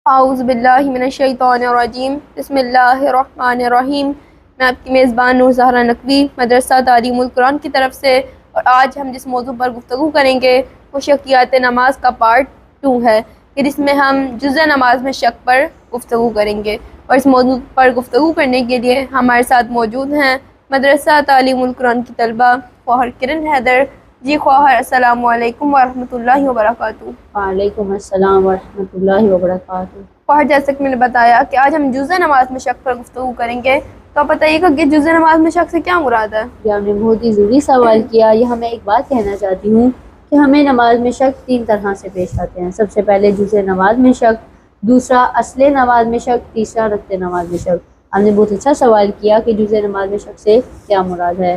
اعوذ باللہ من الشیطان الرجیم، بسم اللہ الرحمن الرحیم۔ میں آپ کی میزبان نور زہرا نقوی مدرسہ تعلیم القرآن کی طرف سے، اور آج ہم جس موضوع پر گفتگو کریں گے وہ شکیات نماز کا پارٹ 2 ہے، پھر اس میں ہم جزء نماز میں شک پر گفتگو کریں گے، اور اس موضوع پر گفتگو کرنے کے لیے ہمارے ساتھ موجود ہیں مدرسہ تعلیم القرآن کی طلبہ خواہر کرن حیدر۔ جی خواہر، السلام علیکم ورحمۃ اللہ وبرکاتہ۔ وعلیکم السلام ورحمۃ اللہ وبرکاتہ۔ خواہر، جیسے کہ میں نے بتایا کہ آج ہم جزء نماز میں شک پر گفتگو کریں گے، تو آپ بتائیے گا کہ جزء نماز میں شک سے کیا مراد ہے؟ یہ آپ نے بہت ہی ضروری سوال کیا۔ یہاں میں ایک بات کہنا چاہتی ہوں کہ ہمیں نماز میں شک 3 طرح سے پیش آتے ہیں۔ سب سے پہلے جزء نماز میں شک، دوسرا اصل نماز میں شک، تیسرا رکن نماز میں شک۔ آپ نے بہت اچھا سوال کیا کہ جزء نماز میں شک سے کیا مراد ہے،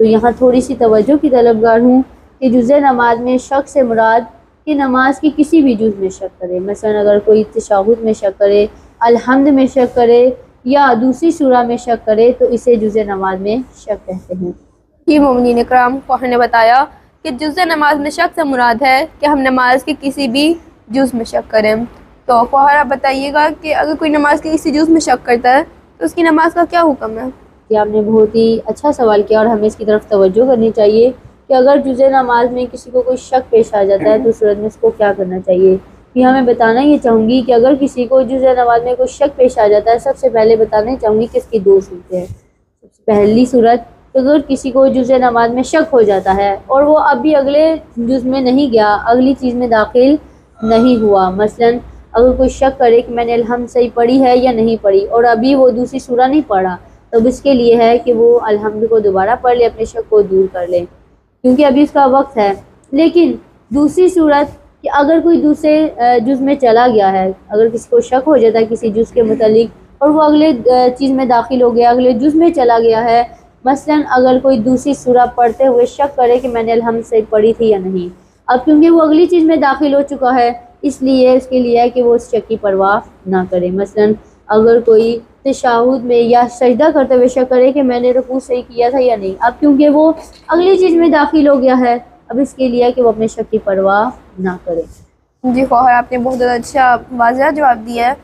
تو یہاں تھوڑی سی توجہ کی طلبگار ہوں کہ جزء نماز میں شک سے مراد کہ نماز کی کسی بھی جز میں شک کرے، مثلا اگر کوئی تشہد میں شک کرے، الحمد میں شک کرے یا دوسری سورہ میں شک کرے تو اسے جزء نماز میں شک کہتے ہیں۔ یہ مومنین کرام، خواہر نے بتایا کہ جزء نماز میں شک سے مراد ہے کہ ہم نماز کے کسی بھی جز میں شک کریں۔ تو خواہر آپ بتائیے گا کہ اگر کوئی نماز کے کسی جز میں شک کرتا ہے تو اس کی نماز کا کیا حکم ہے؟ یہ آپ نے بہت ہی اچھا سوال کیا، اور ہمیں اس کی طرف توجہ کرنی چاہیے کہ اگر جزء نماز میں کسی کو کوئی شک پیش آ جاتا ہے تو اس صورت میں اس کو کیا کرنا چاہیے۔ یہاں میں بتانا یہ چاہوں گی کہ اگر کسی کو جزء نماز میں کوئی شک پیش آ جاتا ہے، سب سے پہلے بتانا چاہوں گی کہ اس کی 2 صورتیں ہیں۔ سب سے پہلی صورت، اگر کسی کو جزء نماز میں شک ہو جاتا ہے اور وہ ابھی اگلے جز میں نہیں گیا، اگلی چیز میں داخل نہیں ہوا، مثلا اگر کوئی شک کرے کہ میں نے الحمد صحیح پڑھی ہے یا نہیں پڑھی اور ابھی وہ دوسری سورہ نہیں پڑھا، تب اس کے لیے ہے کہ وہ الحمد کو دوبارہ پڑھ لے، اپنے شک کو دور کر لے، کیونکہ ابھی اس کا وقت ہے۔ لیکن دوسری صورت کہ اگر کوئی دوسرے جز میں چلا گیا ہے، اگر کسی کو شک ہو جاتا ہے کسی جز کے متعلق اور وہ اگلے چیز میں داخل ہو گیا، اگلے جز میں چلا گیا ہے، مثلا اگر کوئی دوسری سورہ پڑھتے ہوئے شک کرے کہ میں نے الحمد صحیح پڑھی تھی یا نہیں، اب کیونکہ وہ اگلی چیز میں داخل ہو چکا ہے، اس لیے اس کے لیے ہے کہ وہ اس شک کی پرواہ نہ کرے۔ مثلا اگر کوئی تشہد میں یا سجدہ کرتے ہوئے شک کرے کہ میں نے رکوع صحیح کیا تھا یا نہیں، اب کیونکہ وہ اگلی چیز میں داخل ہو گیا ہے، اب اس کے لیے ہے کہ وہ اپنے شک کی پرواہ نہ کرے۔ جی خواہر، آپ نے بہت اچھا واضح جواب دیا ہے،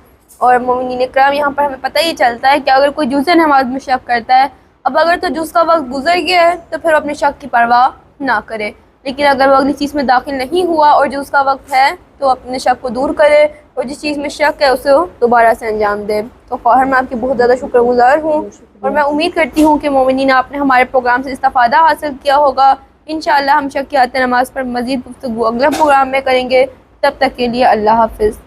اور مومنین کرام یہاں پر ہمیں پتہ یہ چلتا ہے کہ اگر کوئی جزء نماز میں شک کرتا ہے، اب اگر تو جز کا وقت گزر گیا ہے تو پھر اپنے شک کی پرواہ نہ کرے، لیکن اگر وہ اگلی چیز میں داخل نہیں ہوا اور جز کا وقت ہے تو اپنے شک کو دور کرے، اور جس چیز میں شک ہے اسے دوبارہ سے انجام دے۔ تو خواہر، میں آپ کی بہت زیادہ شکر گزار ہوں، اور میں امید کرتی ہوں کہ مومنین آپ نے ہمارے پروگرام سے استفادہ حاصل کیا ہوگا۔ انشاءاللہ ہم شکیات نماز پر مزید گفتگو اگلے پروگرام میں کریں گے، تب تک کے لیے اللہ حافظ۔